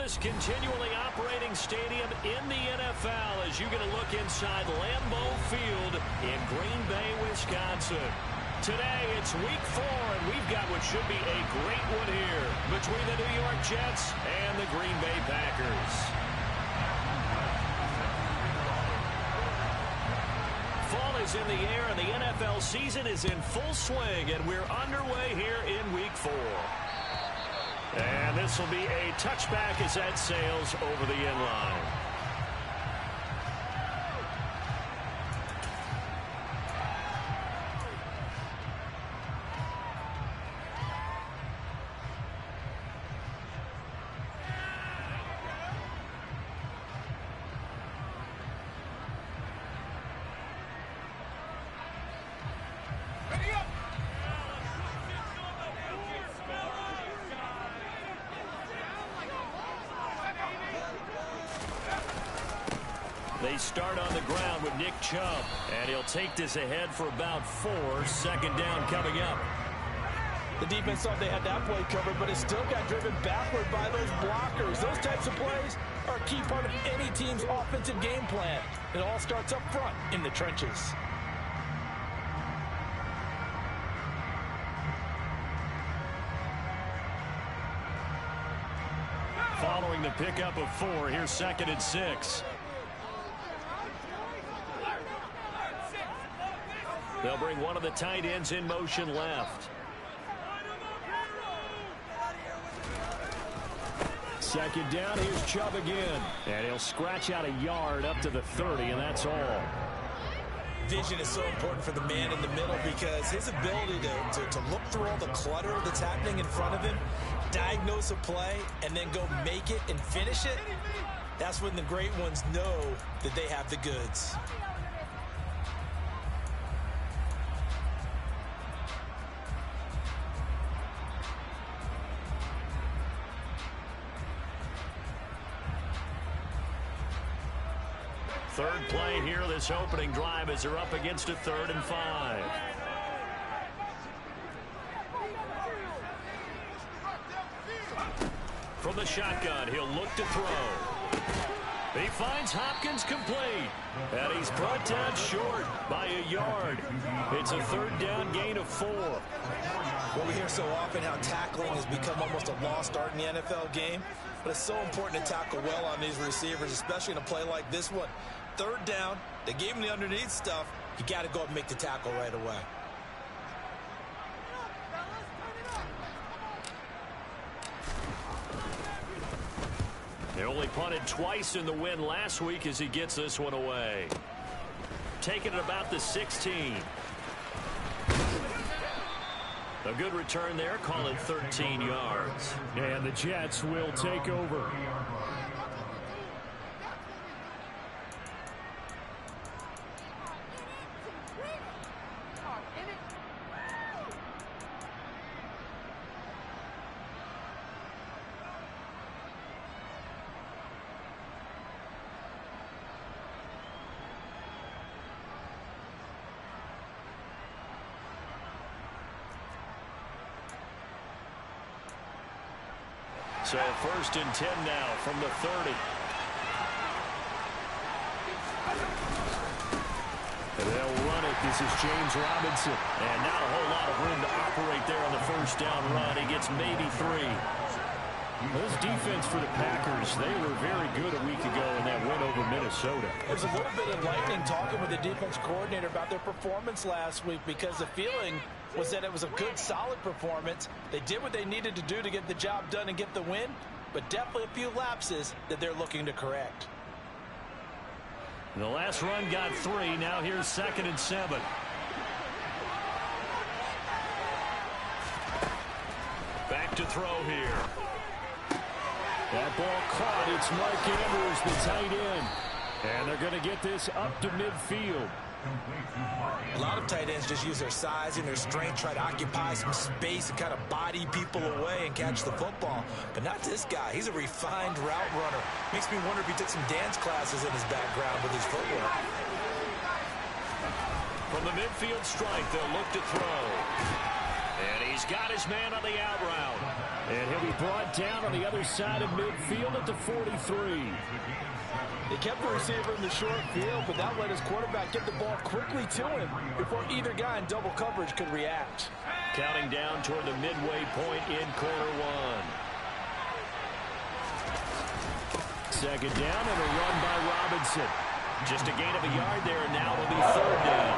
largest continually operating stadium in the NFL as you get a look inside Lambeau Field in Green Bay, Wisconsin. Today, it's week 4, and we've got what should be a great one here between the New York Jets and the Green Bay Packers. Fall is in the air, and the NFL season is in full swing, and we're underway here in week 4. And this will be a touchback as that sails over the end line. They start on the ground with Nick Chubb, and he'll take this ahead for about 4. Second down coming up. The defense thought they had that play covered, but it still got driven backward by those blockers. Those types of plays are a key part of any team's offensive game plan. It all starts up front in the trenches. Following the pickup of 4, here's 2nd and 6. They'll bring one of the tight ends in motion left. Second down, here's Chubb again. And he'll scratch out a yard up to the 30, and that's all. Vision is so important for the man in the middle because his ability to look through all the clutter that's happening in front of him, diagnose a play, and then go make it and finish it, that's when the great ones know that they have the goods. Third play here, this opening drive as they're up against a 3rd and 5. From the shotgun, he'll look to throw. He finds Hopkins complete. And he's brought down short by a yard. It's a 3rd down gain of 4. Well, we hear so often how tackling has become almost a lost art in the NFL game. But it's so important to tackle well on these receivers, especially in a play like this one. 3rd down, they gave him the underneath stuff. You got to go up and make the tackle right away. They only punted twice in the win last week as he gets this one away. Taking it about the 16. A good return there, call it 13 yards. And the Jets will take over. So 1st and 10 now from the 30. And they'll run it. This is James Robinson. And not a whole lot of room to operate there on the 1st down run. He gets maybe 3. This defense for the Packers, they were very good a week ago in that win over Minnesota. There's a little bit of lightning talking with the defense coordinator about their performance last week because the feeling was that it was a good, solid performance. They did what they needed to do to get the job done and get the win, but definitely a few lapses that they're looking to correct. The last run got 3. Now here's 2nd and 7. Back to throw here. That ball caught. It's Mark Andrews, the tight end. And they're going to get this up to midfield. A lot of tight ends just use their size and their strength, try to occupy some space and kind of body people away and catch the football. But not this guy. He's a refined route runner. Makes me wonder if he took some dance classes in his background with his footwork. From the midfield strike, they'll look to throw. And he's got his man on the out route. And he'll be brought down on the other side of midfield at the 43. They kept the receiver in the short field, but that let his quarterback get the ball quickly to him before either guy in double coverage could react. Counting down toward the midway point in quarter one. Second down and a run by Robinson. Just a gain of a yard there, and now it'll be third down.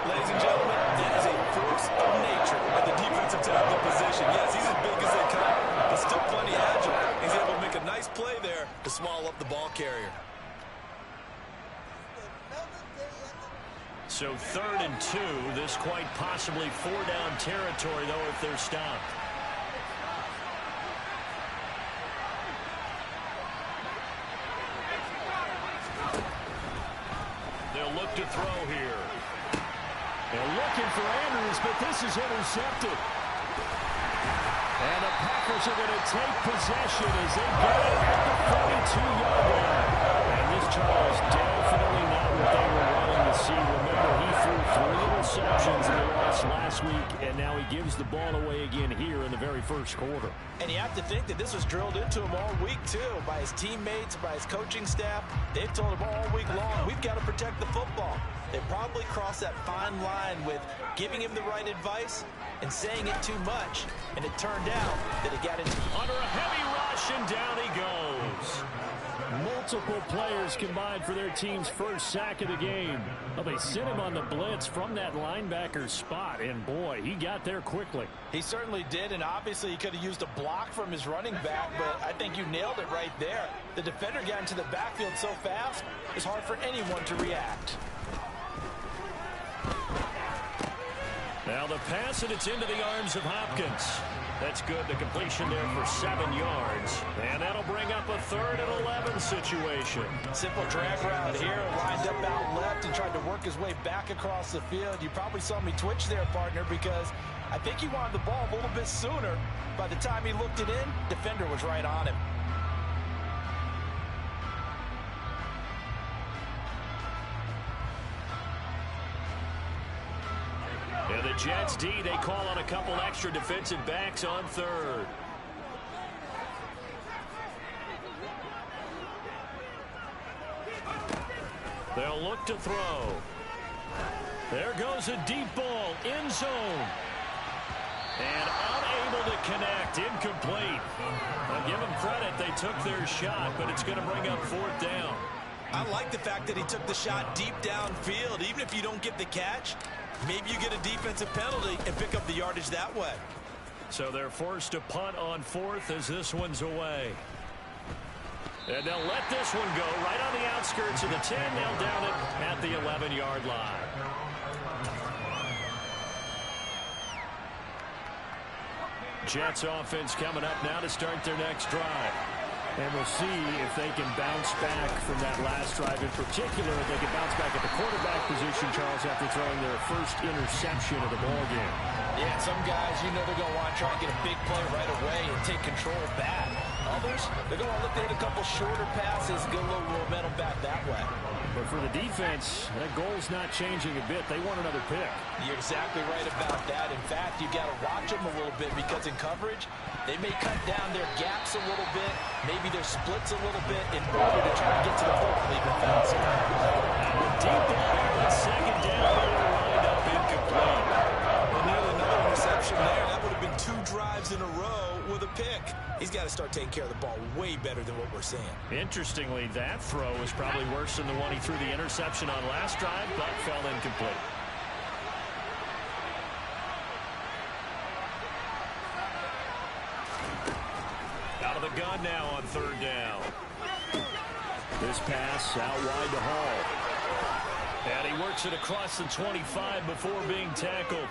Ladies and gentlemen, that is a force of nature at the defensive tackle position. Yes, he's as big as they come, but still plenty agile. He's able to make a nice play there to small up the ball carrier. So 3rd and 2. This quite possibly 4-down territory, though, if they're stopped. They'll look to throw here. They're looking for Andrews, but this is intercepted. And the Packers are going to take possession as they get it at the 42-yard line. And this, Charles, definitely not what they were wanting to see. Remember, he threw 3 interceptions in the loss last week, and now he gives the ball away again here in the very first quarter. And you have to think that this was drilled into him all week, too, by his teammates, by his coaching staff. They've told him all week long, we've got to protect the football. They probably crossed that fine line with giving him the right advice and saying it too much. And it turned out that it got into... Under a heavy rush, and down he goes. Multiple players combined for their team's first sack of the game. Well, they sent him on the blitz from that linebacker spot, and boy, he got there quickly. He certainly did, and obviously he could have used a block from his running back, but I think you nailed it right there. The defender got into the backfield so fast, it's hard for anyone to react. Now the pass, and it's into the arms of Hopkins. That's good. The completion there for 7 yards. And that'll bring up a 3rd and 11 situation. Simple drag route here, lined up out left and tried to work his way back across the field. You probably saw me twitch there, partner, because I think he wanted the ball a little bit sooner. By the time he looked it in, defender was right on him. And the Jets D, they call on a couple extra defensive backs on 3rd. They'll look to throw. There goes a deep ball, end zone. And unable to connect, incomplete. I'll give them credit, they took their shot, but it's going to bring up 4th down. I like the fact that he took the shot deep downfield. Even if you don't get the catch, maybe you get a defensive penalty and pick up the yardage that way. So they're forced to punt on 4th as this one's away. And they'll let this one go right on the outskirts of the 10. They'll down it at the 11-yard line. Jets offense coming up now to start their next drive. And we'll see if they can bounce back from that last drive. In particular, if they can bounce back at the quarterback position, Charles, after throwing their first interception of the ballgame. Yeah, some guys, you know they're going to want to try and get a big play right away and take control back. Others, they're going to look at a couple shorter passes, get a little momentum back that way. But for the defense, that goal's not changing a bit. They want another pick. You're exactly right about that. In fact, you got to watch them a little bit because in coverage, they may cut down their gaps a little bit, maybe their splits a little bit in order to try to get to the football even faster. Deep ball there on 2nd down, they were lined up incomplete. And nearly another interception there. That would have been 2 drives in a row with a pick. He's got to start taking care of the ball way better than what we're seeing. Interestingly, that throw was probably worse than the one he threw the interception on last drive, but fell incomplete. Out of the gun now on 3rd down. This pass out wide to Hall. And he works it across the 25 before being tackled.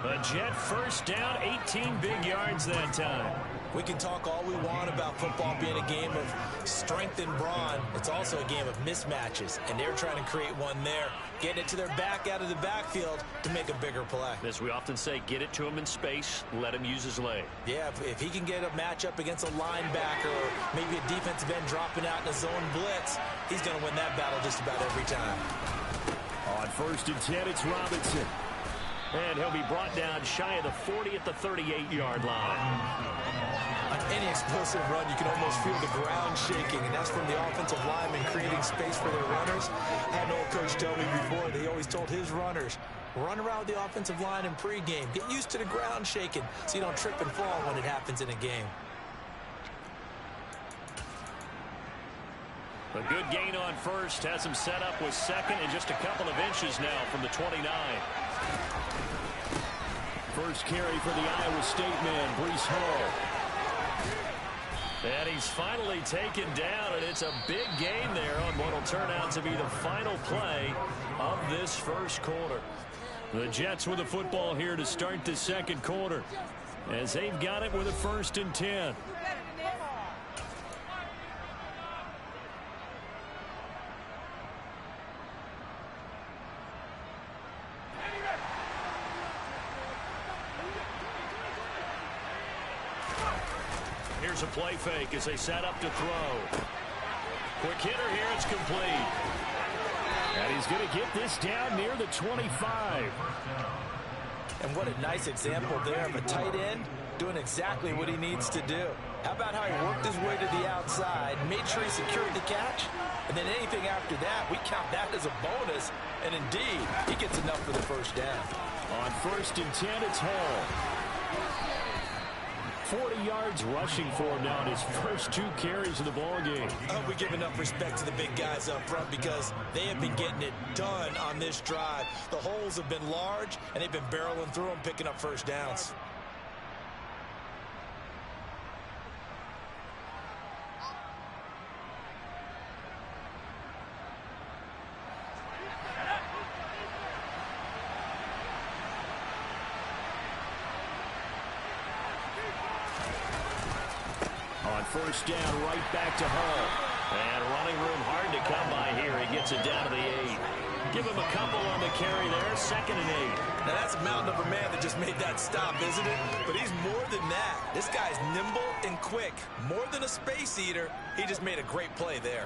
A Jet first down, 18 big yards that time. We can talk all we want about football being a game of strength and brawn. It's also a game of mismatches, and they're trying to create one there, getting it to their back out of the backfield to make a bigger play. As we often say, get it to him in space, let him use his leg. Yeah, if he can get a matchup against a linebacker or maybe a defensive end dropping out in a zone blitz, he's going to win that battle just about every time. On 1st and 10, it's Robinson. And he'll be brought down shy of the 40 at the 38-yard line. On any explosive run, you can almost feel the ground shaking, and that's from the offensive linemen creating space for their runners. I had an old coach tell me before, they always told his runners, run around with the offensive line in pregame. Get used to the ground shaking so you don't trip and fall when it happens in a game. A good gain on first has him set up with second and just a couple of inches now from the 29. First carry for the Iowa State man, Breece Hall. And he's finally taken down, and it's a big gain there on what will turn out to be the final play of this first quarter. The Jets with the football here to start the second quarter, as they've got it with a 1st and 10. Here's a play fake as they set up to throw. Quick hitter here, it's complete. And he's going to get this down near the 25. And what a nice example there of a tight end doing exactly what he needs to do. How about how he worked his way to the outside, made sure he secured the catch, and then anything after that, we count that as a bonus. And indeed, he gets enough for the first down. On 1st and 10, it's Hall. 40 yards rushing for him now in his first 2 carries of the ball game. I hope we give enough respect to the big guys up front because they have been getting it done on this drive. The holes have been large, and they've been barreling through them, picking up first downs. On 1st down, right back to Hall. And running room hard to come by here. He gets it down to the 8. Give him a couple on the carry there. 2nd and 8. Now that's a mountain of a man that just made that stop, isn't it? But he's more than that. This guy's nimble and quick. More than a space eater. He just made a great play there.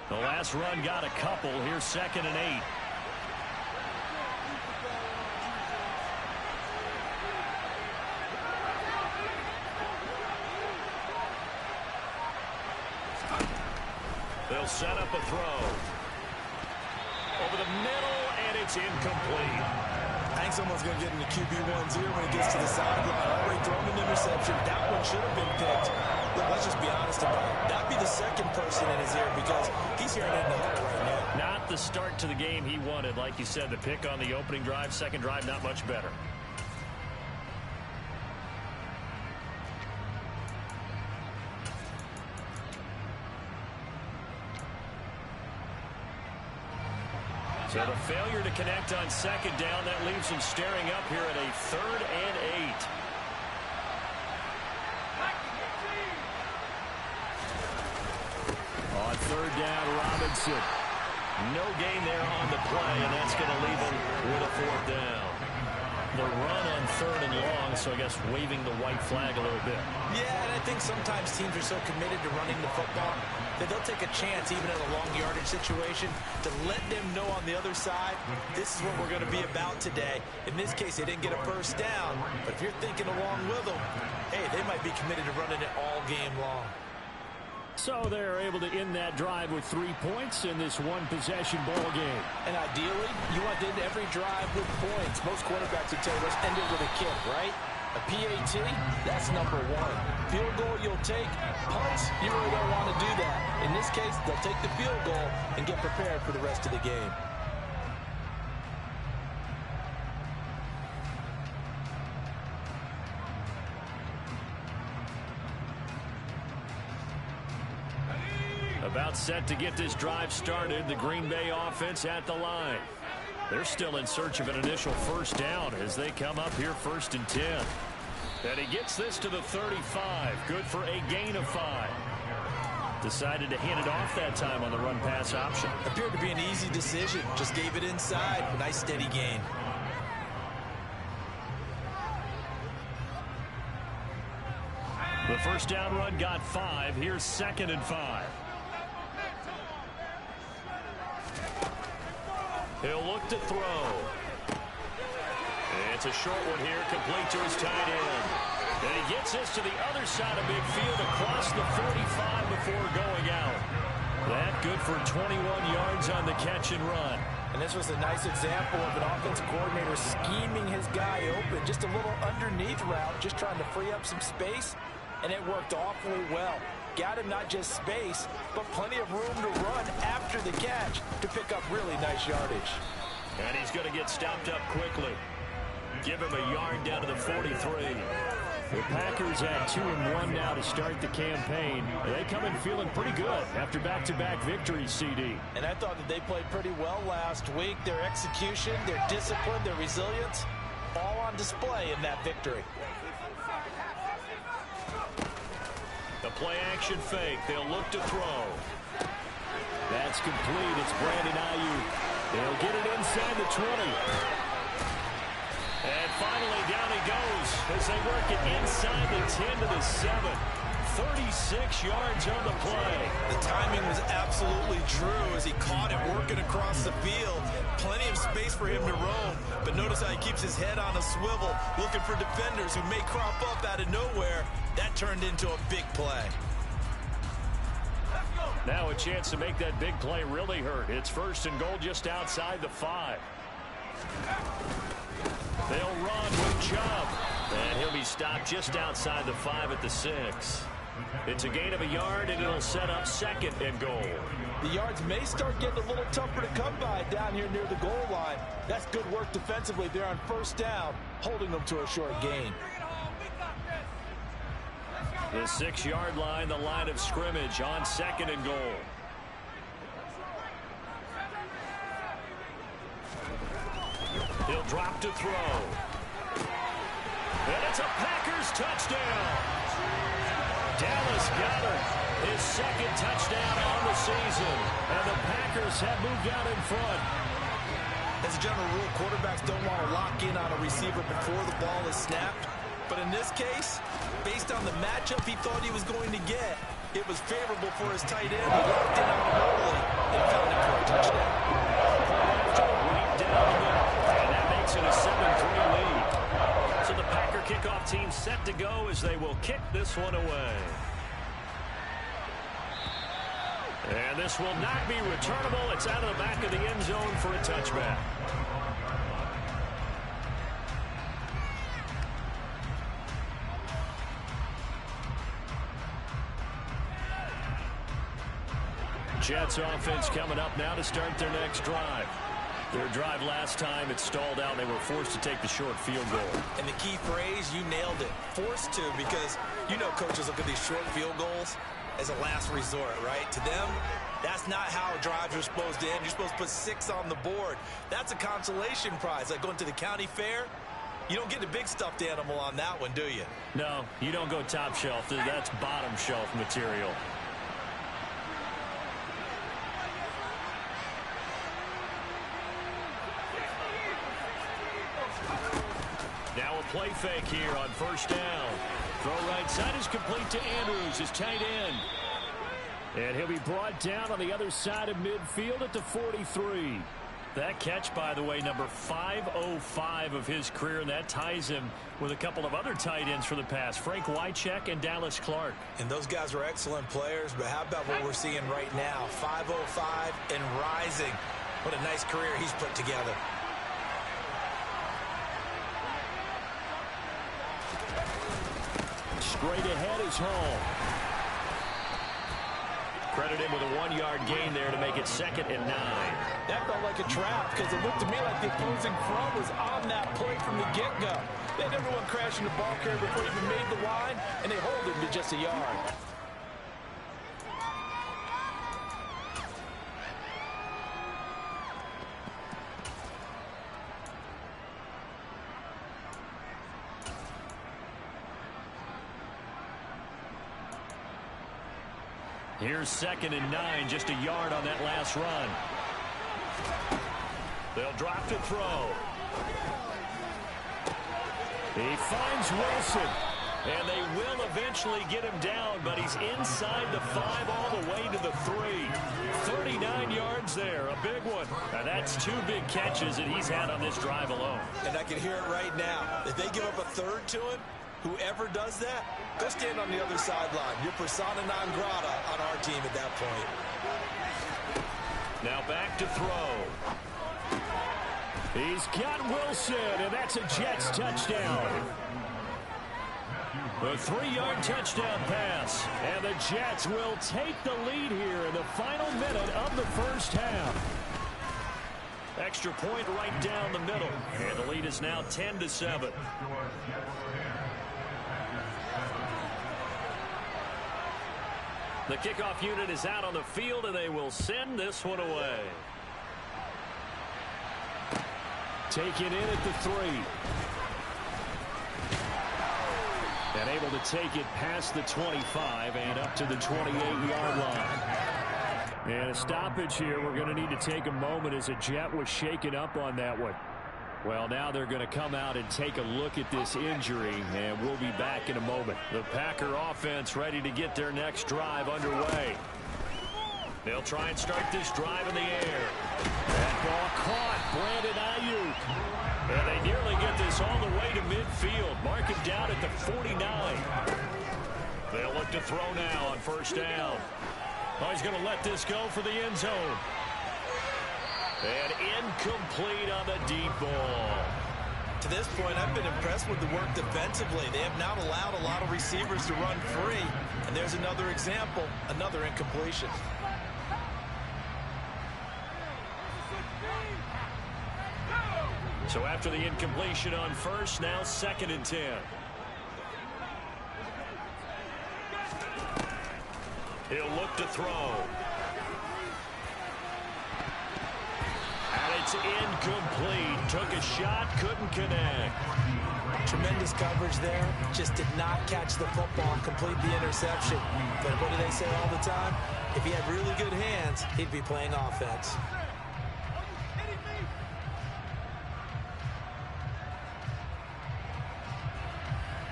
The last run got a couple. Here's 2nd and 8. They'll set up a throw. Over the middle, and it's incomplete. I think someone's going to get into QB1-0 when he gets to the sideline. Already thrown an interception. That one should have been picked. Look, let's just be honest about it. That'd be the second person in his ear because he's hearing it in the huddle right now. Not the start to the game he wanted. Like you said, the pick on the opening drive, second drive, not much better. So the failure to connect on 2nd down, that leaves him staring up here at a 3rd and 8. On 3rd down, Robinson. No gain there on the play, and that's going to leave him with a 4th down. The run on 3rd and long, so I guess waving the white flag a little bit. Yeah, and I think sometimes teams are so committed to running the football that they'll take a chance, even in a long yardage situation, to let them know on the other side, this is what we're going to be about today. In this case, they didn't get a first down, but if you're thinking along with them, hey, they might be committed to running it all game long. So they're able to end that drive with 3 points in this one-possession ball game. And ideally, you want to end every drive with points. Most quarterbacks would tell you, let's end it with a kick, right? A PAT, that's number 1. Field goal you'll take. Punts, you really don't want to do that. In this case, they'll take the field goal and get prepared for the rest of the game. About set to get this drive started. The Green Bay offense at the line. They're still in search of an initial first down as they come up here 1st and 10. And he gets this to the 35. Good for a gain of 5. Decided to hand it off that time on the run-pass option. Appeared to be an easy decision. Just gave it inside. Nice steady gain. The first down run got 5. Here's 2nd and 5. He'll look to throw. It's a short one here, complete to his tight end. And he gets this to the other side of midfield across the 45 before going out. That good for 21 yards on the catch and run. And this was a nice example of an offensive coordinator scheming his guy open. Just a little underneath route, just trying to free up some space, and it worked awfully well. Got him not just space, but plenty of room to run after the catch to pick up really nice yardage. And he's going to get stopped up quickly. Give him a yard down to the 43. The Packers have 2-1 now to start the campaign. They come in feeling pretty good after back-to-back victories, CD. And I thought that they played pretty well last week. Their execution, their discipline, their resilience, all on display in that victory. The play-action fake. They'll look to throw. That's complete. It's Brandon Ayuk. They'll get it inside the 20. And finally, down he goes as they work it inside the 10 to the 7. 36 yards on the play. The timing was absolutely true as he caught it working across the field. Plenty of space for him to roam, but notice how he keeps his head on a swivel, looking for defenders who may crop up out of nowhere. That turned into a big play. Now a chance to make that big play really hurt. It's 1st and goal just outside the 5. They'll run with Chubb. And he'll be stopped just outside the 5 at the 6. It's a gain of a yard, and it'll set up 2nd and goal. The yards may start getting a little tougher to come by down here near the goal line. That's good work defensively there on 1st down, holding them to a short gain. The 6-yard line, the line of scrimmage on 2nd and goal. He'll drop to throw. And it's a Packers touchdown. Dallas Goedert, his 2nd touchdown on the season. And the Packers have moved out in front. As a general rule, quarterbacks don't want to lock in on a receiver before the ball is snapped. But in this case, based on the matchup he thought he was going to get, it was favorable for his tight end. He locked in on him early and found him for a touchdown. Right down the middle. And that makes it a 7-3 lead. So the Packer kickoff team set to go as they will kick this one away. And this will not be returnable. It's out of the back of the end zone for a touchback. Jets offense coming up now to start their next drive. Their drive last time, it stalled out. They were forced to take the short field goal. And the key phrase, you nailed it. Forced to, because you know coaches look at these short field goals as a last resort, right? To them, that's not how drives are supposed to end. You're supposed to put 6 on the board. That's a consolation prize. Like going to the county fair, you don't get the big stuffed animal on that one, do you? No, you don't go top shelf. That's bottom shelf material. Now a play fake here on 1st down. Throw right side is complete to Andrews, his tight end. And he'll be brought down on the other side of midfield at the 43. That catch, by the way, number 505 of his career, and that ties him with a couple of other tight ends for the past, Frank Wycheck and Dallas Clark. And those guys were excellent players, but how about what we're seeing right now? 505 and rising. What a nice career he's put together. Straight ahead is home. Credit him with a 1-yard gain there to make it 2nd and 9. That felt like a trap because it looked to me like the opposing front was on that play from the get-go. They had everyone crashing the ball carrier before he even made the line, and they hold him to just a yard. Here's 2nd and 9, just a yard on that last run. They'll drop to throw. He finds Wilson. And they will eventually get him down, but he's inside the 5 all the way to the 3. 39 yards there, a big one. And that's 2 big catches that he's had on this drive alone. And I can hear it right now. If they give up a third to him, whoever does that, go stand on the other sideline. You're persona non grata on our team at that point. Now back to throw. He's got Wilson, and that's a Jets touchdown. A 3-yard touchdown pass, and the Jets will take the lead here in the final minute of the first half. Extra point right down the middle, and the lead is now 10-7. The kickoff unit is out on the field, and they will send this one away. Take it in at the 3. And able to take it past the 25 and up to the 28-yard line. And a stoppage here. We're going to need to take a moment as a Jet was shaken up on that one. Well, now they're going to come out and take a look at this injury, and we'll be back in a moment. The Packer offense ready to get their next drive underway. They'll try and start this drive in the air. That ball caught. Brandon Ayuk. And they nearly get this all the way to midfield. Mark him down at the 49. They'll look to throw now on first down. Oh, he's going to let this go for the end zone. And incomplete on the deep ball. To this point, I've been impressed with the work defensively. They have not allowed a lot of receivers to run free. And there's another example, another incompletion. So after the incompletion on first, now 2nd and 10. He'll look to throw. And it's incomplete. Took a shot, couldn't connect. Tremendous coverage there. Just did not catch the football and complete the interception. But what do they say all the time? If he had really good hands, he'd be playing offense.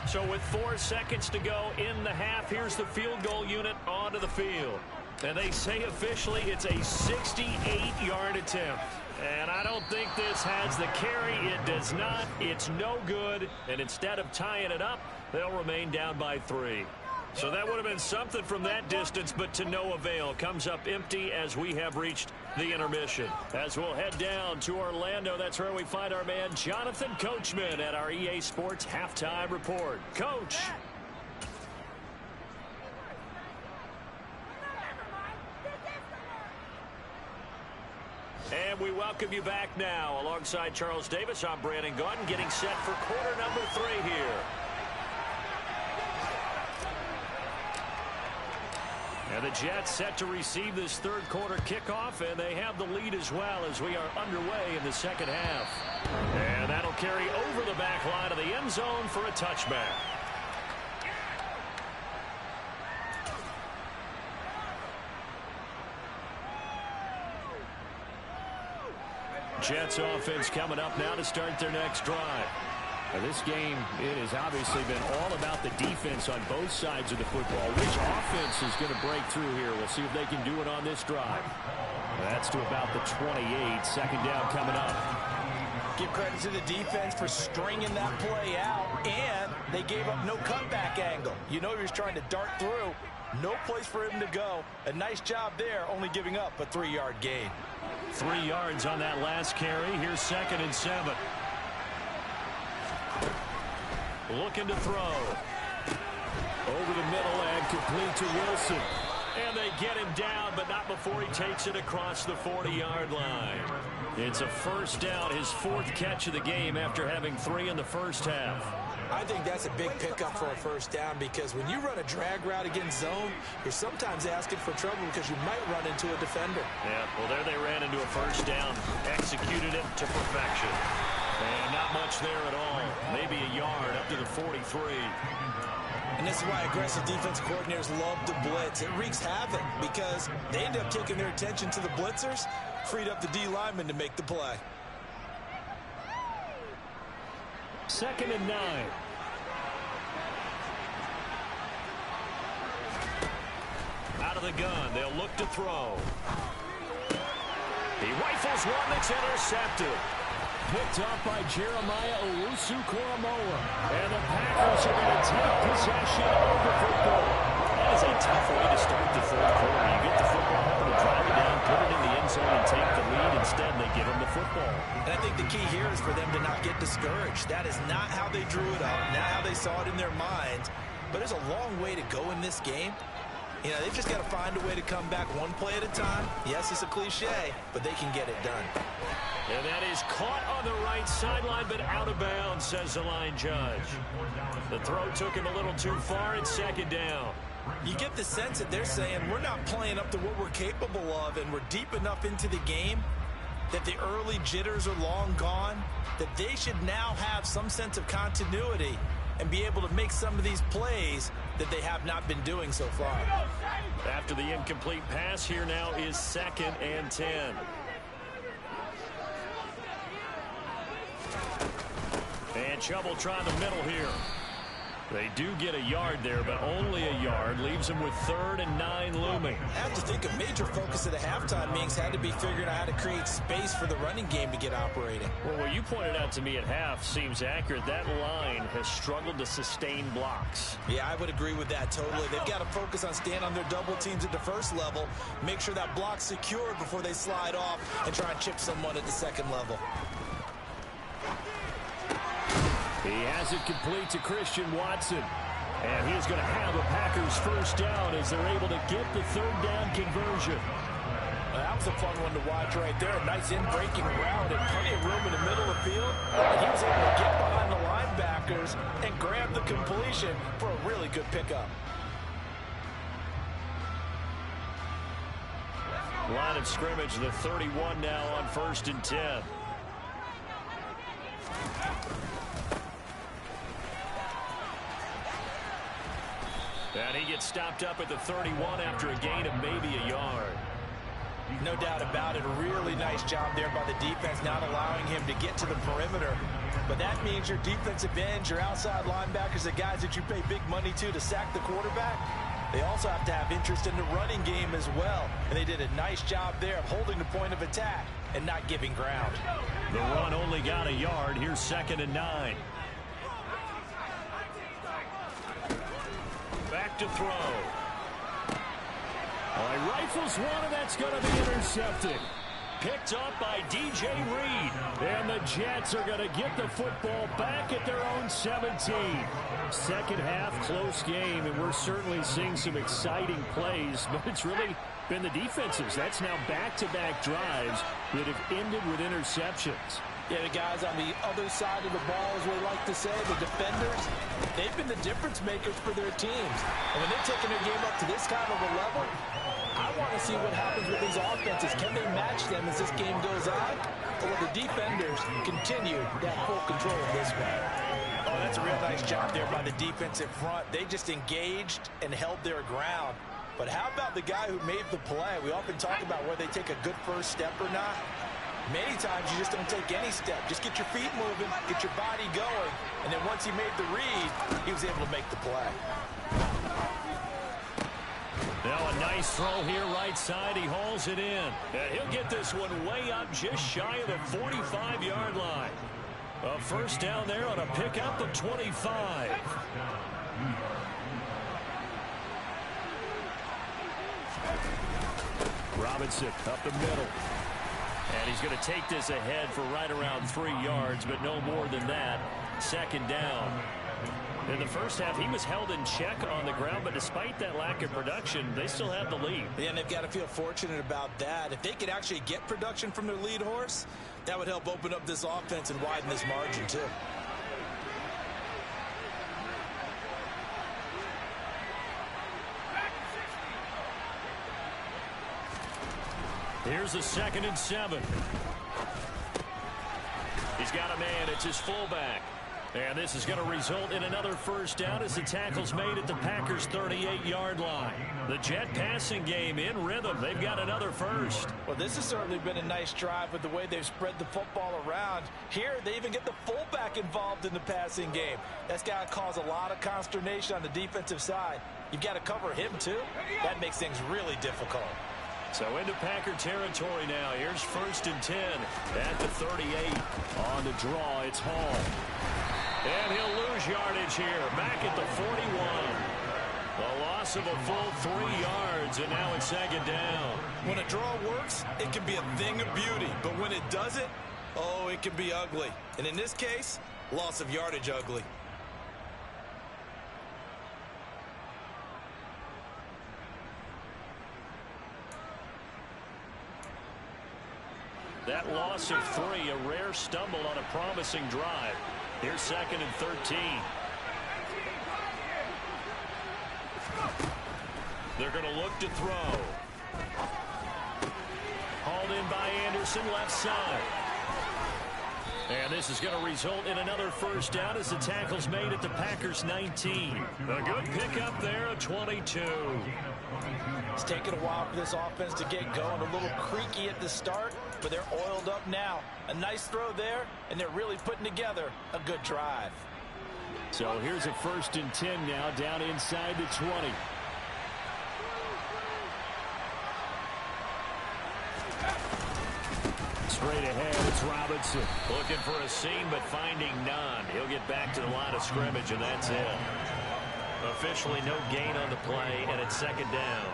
So with 4 seconds to go in the half, here's the field goal unit onto the field. And they say officially it's a 68-yard attempt. And I don't think this has the carry. It does not. It's no good. And instead of tying it up, they'll remain down by 3. So that would have been something from that distance, but to no avail. Comes up empty as we have reached the intermission. As we'll head down to Orlando, that's where we find our man Jonathan Coachman at our EA Sports Halftime Report. Coach. And we welcome you back now. Alongside Charles Davis, I'm Brandon Gaudin, getting set for quarter number 3 here. And the Jets set to receive this third quarter kickoff, and they have the lead as well as we are underway in the second half. And that'll carry over the back line of the end zone for a touchback. Jets offense coming up now to start their next drive. Now this game, it has obviously been all about the defense on both sides of the football. Which offense is going to break through here? We'll see if they can do it on this drive. That's to about the 28. Second down coming up. Give credit to the defense for stringing that play out, and they gave up no cutback angle. You know he was trying to dart through. No place for him to go. A nice job there, only giving up a 3-yard gain. 3 yards on that last carry. Here's 2nd and 7. Looking to throw. Over the middle and complete to Wilson. And they get him down, but not before he takes it across the 40-yard line. It's a first down, his 4th catch of the game after having 3 in the first half. I think that's a big pickup for a first down because when you run a drag route against zone, you're sometimes asking for trouble because you might run into a defender. Yeah, well, there they ran into a first down, executed it to perfection. And not much there at all. Maybe a yard up to the 43. And this is why aggressive defensive coordinators love to blitz. It wreaks havoc because they end up taking their attention to the blitzers, freed up the D lineman to make the play. 2nd and 9. Out of the gun, they'll look to throw. He rifles one that's intercepted. Picked up by Jeremiah Owusu-Koramoah. And the Packers are going to take possession of the football. That is a tough way to start the third quarter. You get the football, hoping to drive it down, put it in the end zone, and take the lead. Instead, they give him the football. And I think the key here is for them to not get discouraged. That is not how they drew it up, not how they saw it in their minds. But there's a long way to go in this game. You know, they've just got to find a way to come back one play at a time. Yes, it's a cliche, but they can get it done. And that is caught on the right sideline, but out of bounds, says the line judge. The throw took him a little too far. It's second down. You get the sense that they're saying we're not playing up to what we're capable of, and we're deep enough into the game that the early jitters are long gone, that they should now have some sense of continuity and be able to make some of these plays that they have not been doing so far. After the incomplete pass, here now is 2nd and 10. And trouble trying the middle here. They do get a yard there, but only a yard. Leaves them with 3rd and 9 looming. I have to think a major focus at the halftime meetings had to be figuring out how to create space for the running game to get operating. Well, what you pointed out to me at half seems accurate. That line has struggled to sustain blocks. Yeah, I would agree with that totally. They've got to focus on staying on their double teams at the first level, make sure that block's secured before they slide off and try and chip someone at the second level. He has it complete to Christian Watson. And he is going to have a Packers first down as they're able to get the 3rd down conversion. That was a fun one to watch right there. A nice in-breaking route and plenty of room in the middle of the field. And he was able to get behind the linebackers and grab the completion for a really good pickup. Line of scrimmage, the 31 now on 1st and 10. And he gets stopped up at the 31 after a gain of maybe a yard. No doubt about it. A really nice job there by the defense, not allowing him to get to the perimeter. But that means your defensive ends, your outside linebackers, the guys that you pay big money to sack the quarterback, they also have to have interest in the running game as well. And they did a nice job there of holding the point of attack and not giving ground. The run only got a yard. Here's 2nd and 9. Back to throw. Well, he rifles one, and that's going to be intercepted. Picked up by DJ Reed. And the Jets are going to get the football back at their own 17. Second half, close game, and we're certainly seeing some exciting plays, but it's really been the defensives. That's now back-to-back drives that have ended with interceptions. Yeah, the guys on the other side of the ball, as we like to say, the defenders, they've been the difference makers for their teams. And when they're taking their game up to this kind of a level, I want to see what happens with these offenses. Can they match them as this game goes on? Or will the defenders continue to have full control of this one? Oh, that's a real nice job there by the defensive front. They just engaged and held their ground. But how about the guy who made the play? We often talk about whether they take a good first step or not. Many times you just don't take any step. Just get your feet moving, get your body going, and then once he made the read, he was able to make the play. Now a nice throw here right side. He hauls it in. And he'll get this one way up just shy of the 45-yard line. A first down there on a pickup of 25. Robinson up the middle. And he's going to take this ahead for right around 3 yards, but no more than that. Second down. In the first half, he was held in check on the ground, but despite that lack of production, they still have the lead. Yeah, and they've got to feel fortunate about that. If they could actually get production from their lead horse, that would help open up this offense and widen this margin, too. Here's the 2nd and 7. He's got a man. It's his fullback. And this is going to result in another first down as the tackle's made at the Packers' 38-yard line. The Jet passing game in rhythm. They've got another first. Well, this has certainly been a nice drive with the way they've spread the football around. Here, they even get the fullback involved in the passing game. That's got to cause a lot of consternation on the defensive side. You've got to cover him, too. That makes things really difficult. So into Packer territory now. Here's 1st and 10 at the 38. On the draw, it's Hall. And he'll lose yardage here. Back at the 41. A loss of a full 3 yards, and now it's 2nd down. When a draw works, it can be a thing of beauty. But when it doesn't, oh, it can be ugly. And in this case, loss of yardage ugly. That loss of 3, a rare stumble on a promising drive. Here's 2nd and 13. They're going to look to throw. Hauled in by Anderson, left side. And this is going to result in another first down as the tackle's made at the Packers' 19. A good pickup there, a 22. It's taken a while for this offense to get going. A little creaky at the start, but they're oiled up now. A nice throw there, and they're really putting together a good drive. So here's a 1st and 10 now, down inside the 20. Straight ahead, it's Robinson. Looking for a seam, but finding none. He'll get back to the line of scrimmage, and that's it. Officially no gain on the play, and it's 2nd down.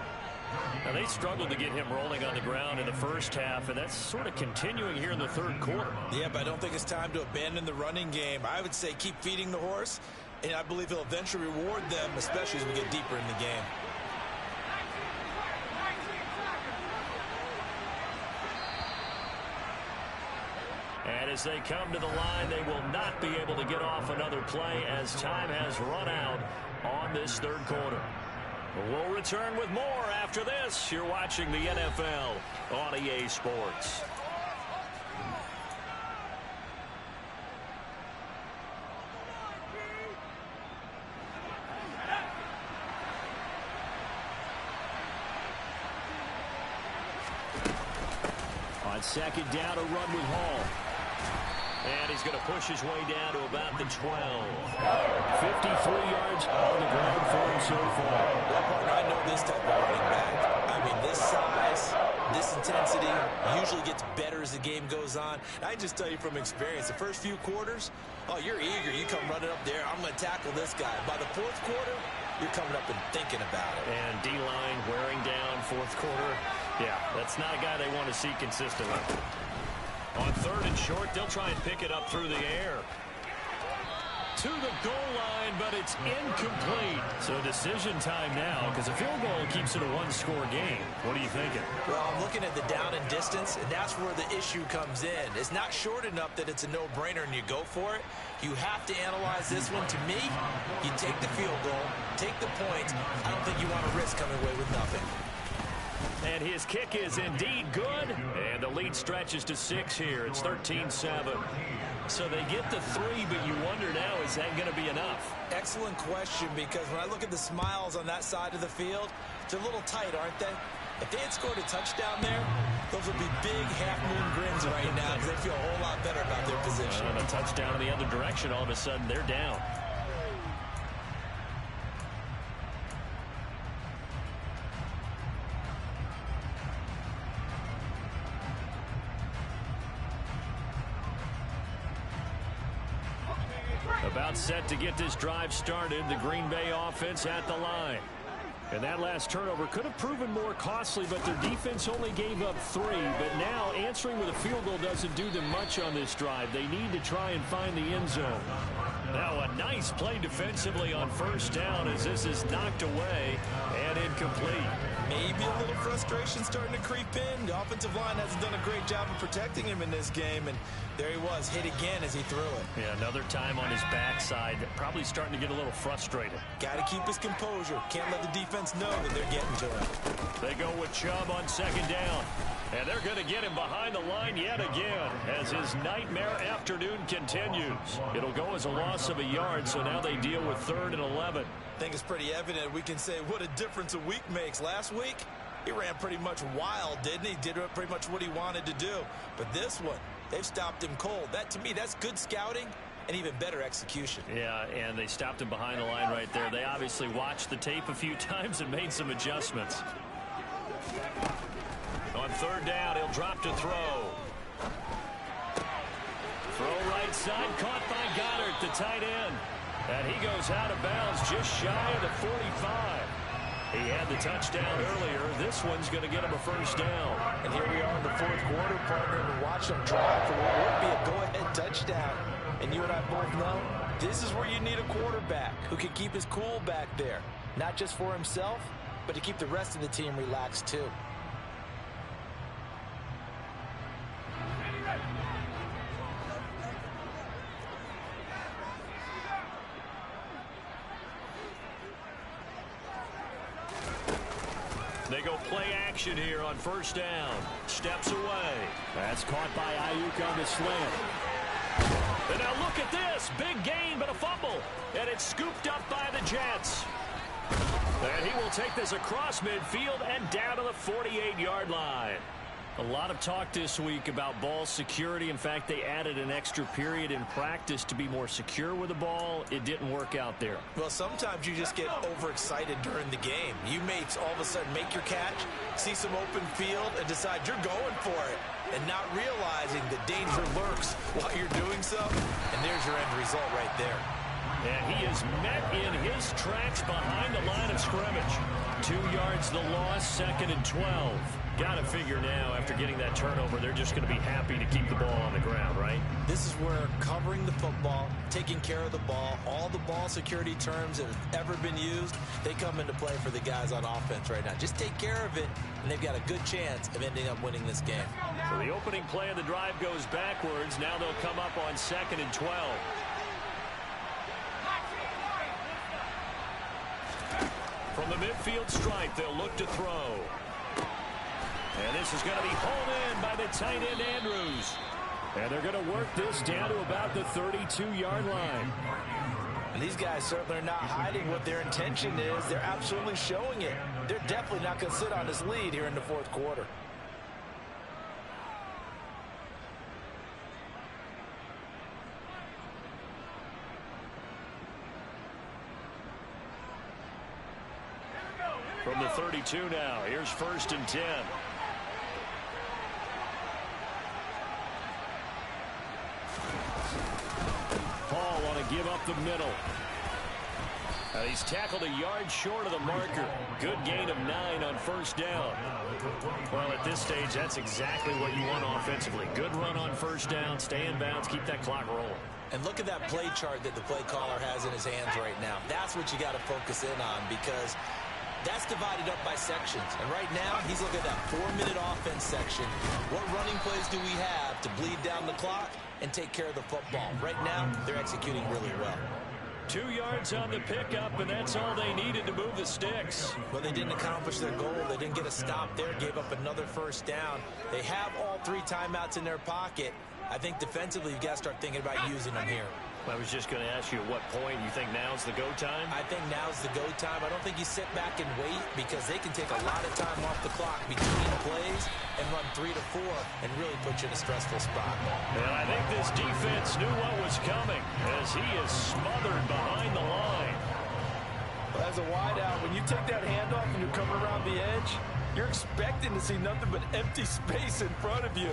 Now, they struggled to get him rolling on the ground in the first half, and that's sort of continuing here in the 3rd quarter. Yeah, but I don't think it's time to abandon the running game. I would say keep feeding the horse, and I believe he'll eventually reward them, especially as we get deeper in the game. And as they come to the line, they will not be able to get off another play as time has run out on this 3rd quarter. We'll return with more after this. You're watching the NFL on EA Sports. On 2nd down, a run with Hall. And he's going to push his way down to about the 12. 53 yards on the ground for him so far. Well, partner, I know this type of running back. I mean, this size, this intensity usually gets better as the game goes on. I just tell you from experience, the first few quarters, oh, you're eager. You come running up there. I'm going to tackle this guy. By the 4th quarter, you're coming up and thinking about it. And D-line wearing down 4th quarter. Yeah, that's not a guy they want to see consistently. On 3rd and short, they'll try and pick it up through the air. To the goal line, but it's incomplete. So decision time now, because a field goal keeps it a 1-score game. What are you thinking? Well, I'm looking at the down and distance, and that's where the issue comes in. It's not short enough that it's a no-brainer and you go for it. You have to analyze this one. To me, you take the field goal, take the points. I don't think you want to risk coming away with nothing. And his kick is indeed good. And the lead stretches to 6 here. It's 13-7. So they get the 3, but you wonder now, is that going to be enough? Excellent question, because when I look at the smiles on that side of the field, they're a little tight, aren't they? If they had scored a touchdown there, those would be big half-moon grins right now because they feel a whole lot better about their position. And a touchdown in the other direction, all of a sudden they're down. About set to get this drive started. The Green Bay offense at the line. And that last turnover could have proven more costly, but their defense only gave up 3. But now answering with a field goal doesn't do them much on this drive. They need to try and find the end zone. Now a nice play defensively on 1st down as this is knocked away and incomplete. Maybe a little frustration starting to creep in. The offensive line hasn't done a great job of protecting him in this game, and there he was, hit again as he threw it. Yeah, another time on his backside, probably starting to get a little frustrated. Got to keep his composure. Can't let the defense know that they're getting to him. They go with Chubb on 2nd down. And they're going to get him behind the line yet again as his nightmare afternoon continues. It'll go as a loss loss of a yard, so now they deal with 3rd and 11. I think it's pretty evident. We can say what a difference a week makes. Last week, he ran pretty much wild, didn't he? Did pretty much what he wanted to do. But this one, they've stopped him cold. That, to me, that's good scouting and even better execution. Yeah, and they stopped him behind the line right there. They obviously watched the tape a few times and made some adjustments. On 3rd down, he'll drop to throw. Throw right side, caught by Goddard, the tight end. And he goes out of bounds just shy of the 45. He had the touchdown earlier. This one's going to get him a 1st down. And here we are in the 4th quarter, partner, and watch him drive for what would be a go-ahead touchdown. And you and I both know this is where you need a quarterback who can keep his cool back there. Not just for himself, but to keep the rest of the team relaxed too. They go play action here on 1st down. Steps away. That's caught by Ayuk on the slant. And now look at this. Big gain, but a fumble. And it's scooped up by the Jets. And he will take this across midfield and down to the 48-yard line. A lot of talk this week about ball security. In fact, they added an extra period in practice to be more secure with the ball. It didn't work out there. Well, sometimes you just get overexcited during the game. You may all of a sudden make your catch, see some open field, and decide you're going for it, and not realizing the danger lurks while you're doing so. And there's your end result right there. And he is met in his tracks behind the line of scrimmage. 2 yards the loss, 2nd and 12. Got to figure now, after getting that turnover, they're just going to be happy to keep the ball on the ground, right? This is where covering the football, taking care of the ball, all the ball security terms that have ever been used, they come into play for the guys on offense right now. Just take care of it, and they've got a good chance of ending up winning this game. So the opening play of the drive goes backwards. Now they'll come up on 2nd and 12. From the midfield stripe, they'll look to throw. And this is going to be hauled in by the tight end, Andrews. And they're going to work this down to about the 32-yard line. And these guys certainly are not hiding what their intention is. They're absolutely showing it. They're definitely not going to sit on this lead here in the 4th quarter. From the 32 now, here's 1st and 10. Paul want to give up the middle. And he's tackled a yard short of the marker. Good gain of 9 on 1st down. Well, at this stage, that's exactly what you want offensively. Good run on 1st down, stay in bounds, keep that clock rolling. And look at that play chart that the play caller has in his hands right now. That's what you got to focus in on, because that's divided up by sections. And right now, he's looking at that 4-minute offense section. What running plays do we have to bleed down the clock and take care of the football? Right now, they're executing really well. 2 yards on the pickup, and that's all they needed to move the sticks. Well, they didn't accomplish their goal. They didn't get a stop there, gave up another 1st down. They have all 3 timeouts in their pocket. I think defensively, you've got to start thinking about using them here. I was just going to ask you at what point you think now's the go time? I think now's the go time. I don't think you sit back and wait, because they can take a lot of time off the clock between plays and run 3 to 4 and really put you in a stressful spot. And I think this defense knew what was coming, as he is smothered behind the line. Well, as a wideout, when you take that handoff and you're coming around the edge, you're expecting to see nothing but empty space in front of you.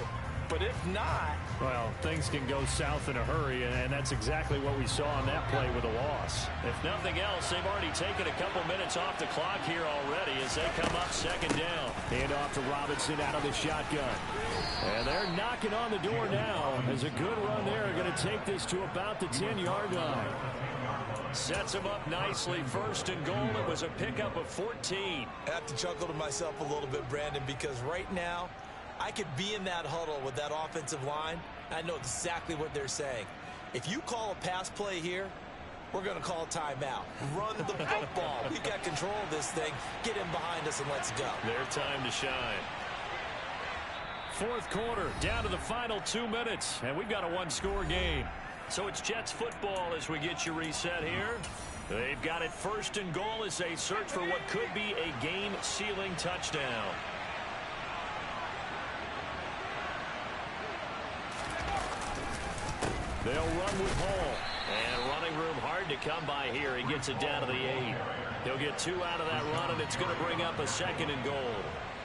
But if not... Well, things can go south in a hurry, and that's exactly what we saw on that play with a loss. If nothing else, they've already taken a couple minutes off the clock here already as they come up 2nd down. Hand off to Robinson out of the shotgun. And they're knocking on the door now. As a good run there, going to take this to about the 10-yard line. Sets him up nicely. 1st and goal. It was a pickup of 14. I have to chuckle to myself a little bit, Brandon, because right now, I could be in that huddle with that offensive line. I know exactly what they're saying. If you call a pass play here, we're going to call a timeout. Run the football. We've got control of this thing. Get in behind us and let's go. Their time to shine. 4th quarter, down to the final 2 minutes, and we've got a 1-score game. So it's Jets football as we get you reset here. They've got it 1st and goal as they search for what could be a game-sealing touchdown. They'll run with Hall. And running room hard to come by here. He gets it down to the 8. He'll get 2 out of that run, and it's going to bring up a 2nd and goal.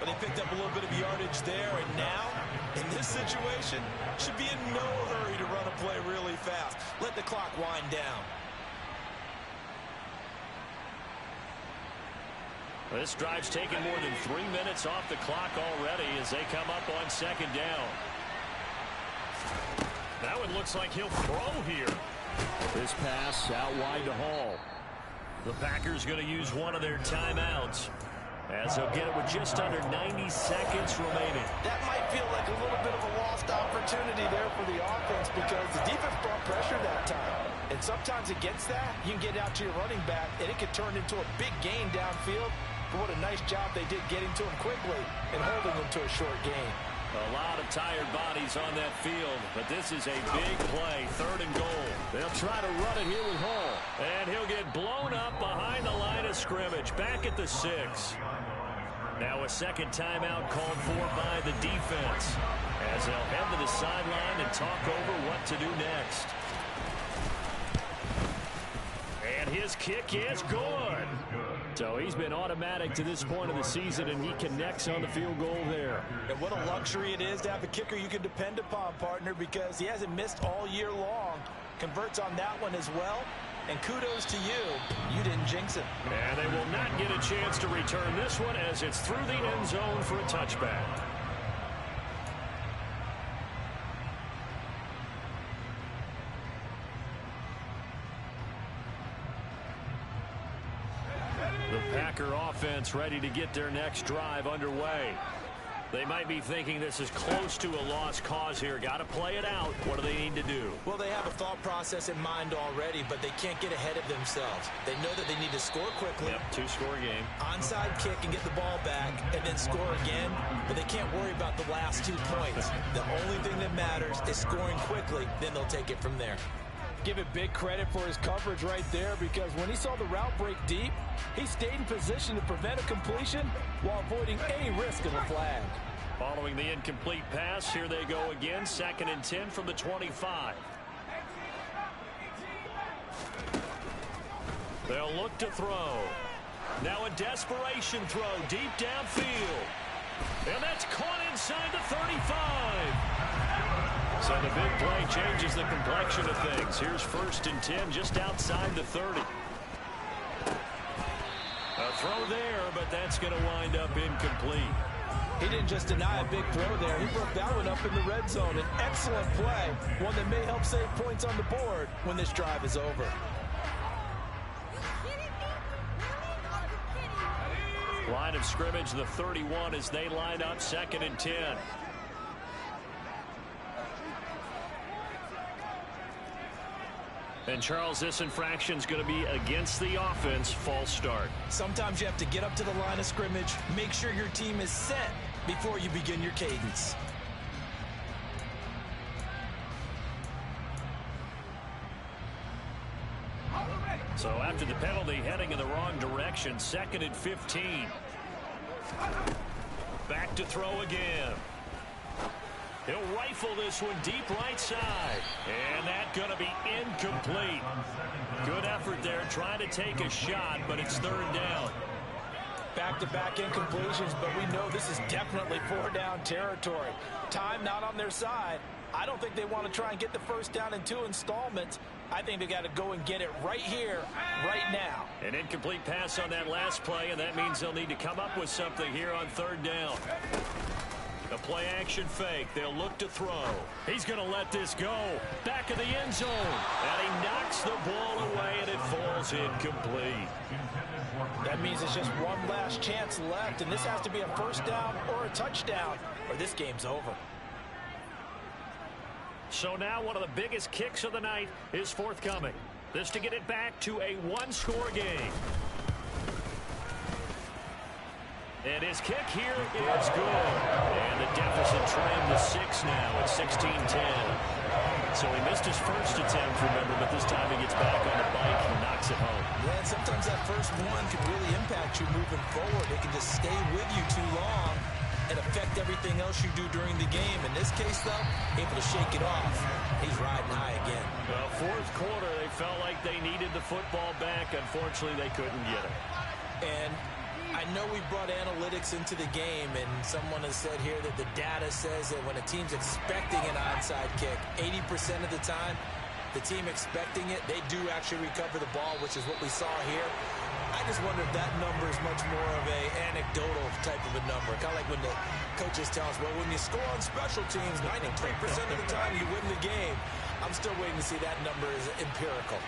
But they picked up a little bit of yardage there, and now, in this situation, should be in no hurry to run a play really fast. Let the clock wind down. This drive's taken more than 3 minutes off the clock already as they come up on 2nd down. That one looks like he'll throw here. This pass out wide to Hall. The Packers going to use one of their timeouts as they'll get it with just under 90 seconds remaining. That might feel like a little bit of a lost opportunity there for the offense because the defense brought pressure that time. And sometimes against that, you can get out to your running back, and it could turn into a big gain downfield. But what a nice job they did getting to him quickly and holding him to a short gain. A lot of tired bodies on that field, but this is a big play, 3rd and goal. They'll try to run it here with Hall, and he'll get blown up behind the line of scrimmage, back at the 6. Now a 2nd timeout called for by the defense as they'll head to the sideline and talk over what to do next. And his kick is good. So he's been automatic to this point of the season, and he connects on the field goal there. And what a luxury it is to have a kicker you can depend upon, partner, because he hasn't missed all year long. Converts on that one as well. And kudos to you. You didn't jinx him. And they will not get a chance to return this one as it's through the end zone for a touchback. The Packer offense ready to get their next drive underway. They might be thinking this is close to a lost cause here. Got to play it out. What do they need to do? Well, they have a thought process in mind already, but they can't get ahead of themselves. They know that they need to score quickly. Yep, 2-score game. Onside kick and get the ball back and then score again, but they can't worry about the last 2 points. The only thing that matters is scoring quickly, then they'll take it from there. Give it big credit for his coverage right there because when he saw the route break deep, he stayed in position to prevent a completion while avoiding any risk of a flag. Following the incomplete pass, here they go again. 2nd and 10 from the 25. They'll look to throw. Now a desperation throw deep downfield. And that's caught inside the 35. So the big play changes the complexion of things. Here's 1st and 10 just outside the 30. A throw there, but that's going to wind up incomplete. He didn't just deny a big throw there. He broke that one up in the red zone. An excellent play, one that may help save points on the board when this drive is over. Line of scrimmage, the 31 as they line up 2nd and 10. And, Charles, this infraction's going to be against the offense. False start. Sometimes you have to get up to the line of scrimmage, make sure your team is set before you begin your cadence. So after the penalty, heading in the wrong direction, 2nd and 15. Back to throw again. He'll rifle this one deep right side. And that's going to be incomplete. Good effort there trying to take a shot, but it's 3rd down. Back-to-back incompletions, but we know this is definitely 4-down territory. Time not on their side. I don't think they want to try and get the 1st down in 2 installments. I think they got to go and get it right here, right now. An incomplete pass on that last play, and that means they'll need to come up with something here on 3rd down. A play-action fake. They'll look to throw. He's going to let this go. Back of the end zone. And he knocks the ball away, and it falls incomplete. That means it's just one last chance left, and this has to be a 1st down or a touchdown, or this game's over. So now one of the biggest kicks of the night is forthcoming. This to get it back to a 1-score game. And his kick here is good. And the deficit trimmed to 6 now at 16-10. So he missed his first attempt, remember, but this time he gets back on the bike and knocks it home. Yeah, and sometimes that first one can really impact you moving forward. It can just stay with you too long and affect everything else you do during the game. In this case, though, able to shake it off. He's riding high again. Well, fourth quarter, they felt like they needed the football back. Unfortunately, they couldn't get it. And I know we brought analytics into the game, and someone has said here that the data says that when a team's expecting an onside kick, 80% of the time, the team expecting it, they do actually recover the ball, which is what we saw here. I just wonder if that number is much more of a anecdotal type of a number. Kind of like when the coaches tell us, well, when you score on special teams, 93% of the time you win the game. I'm still waiting to see that number is empirical.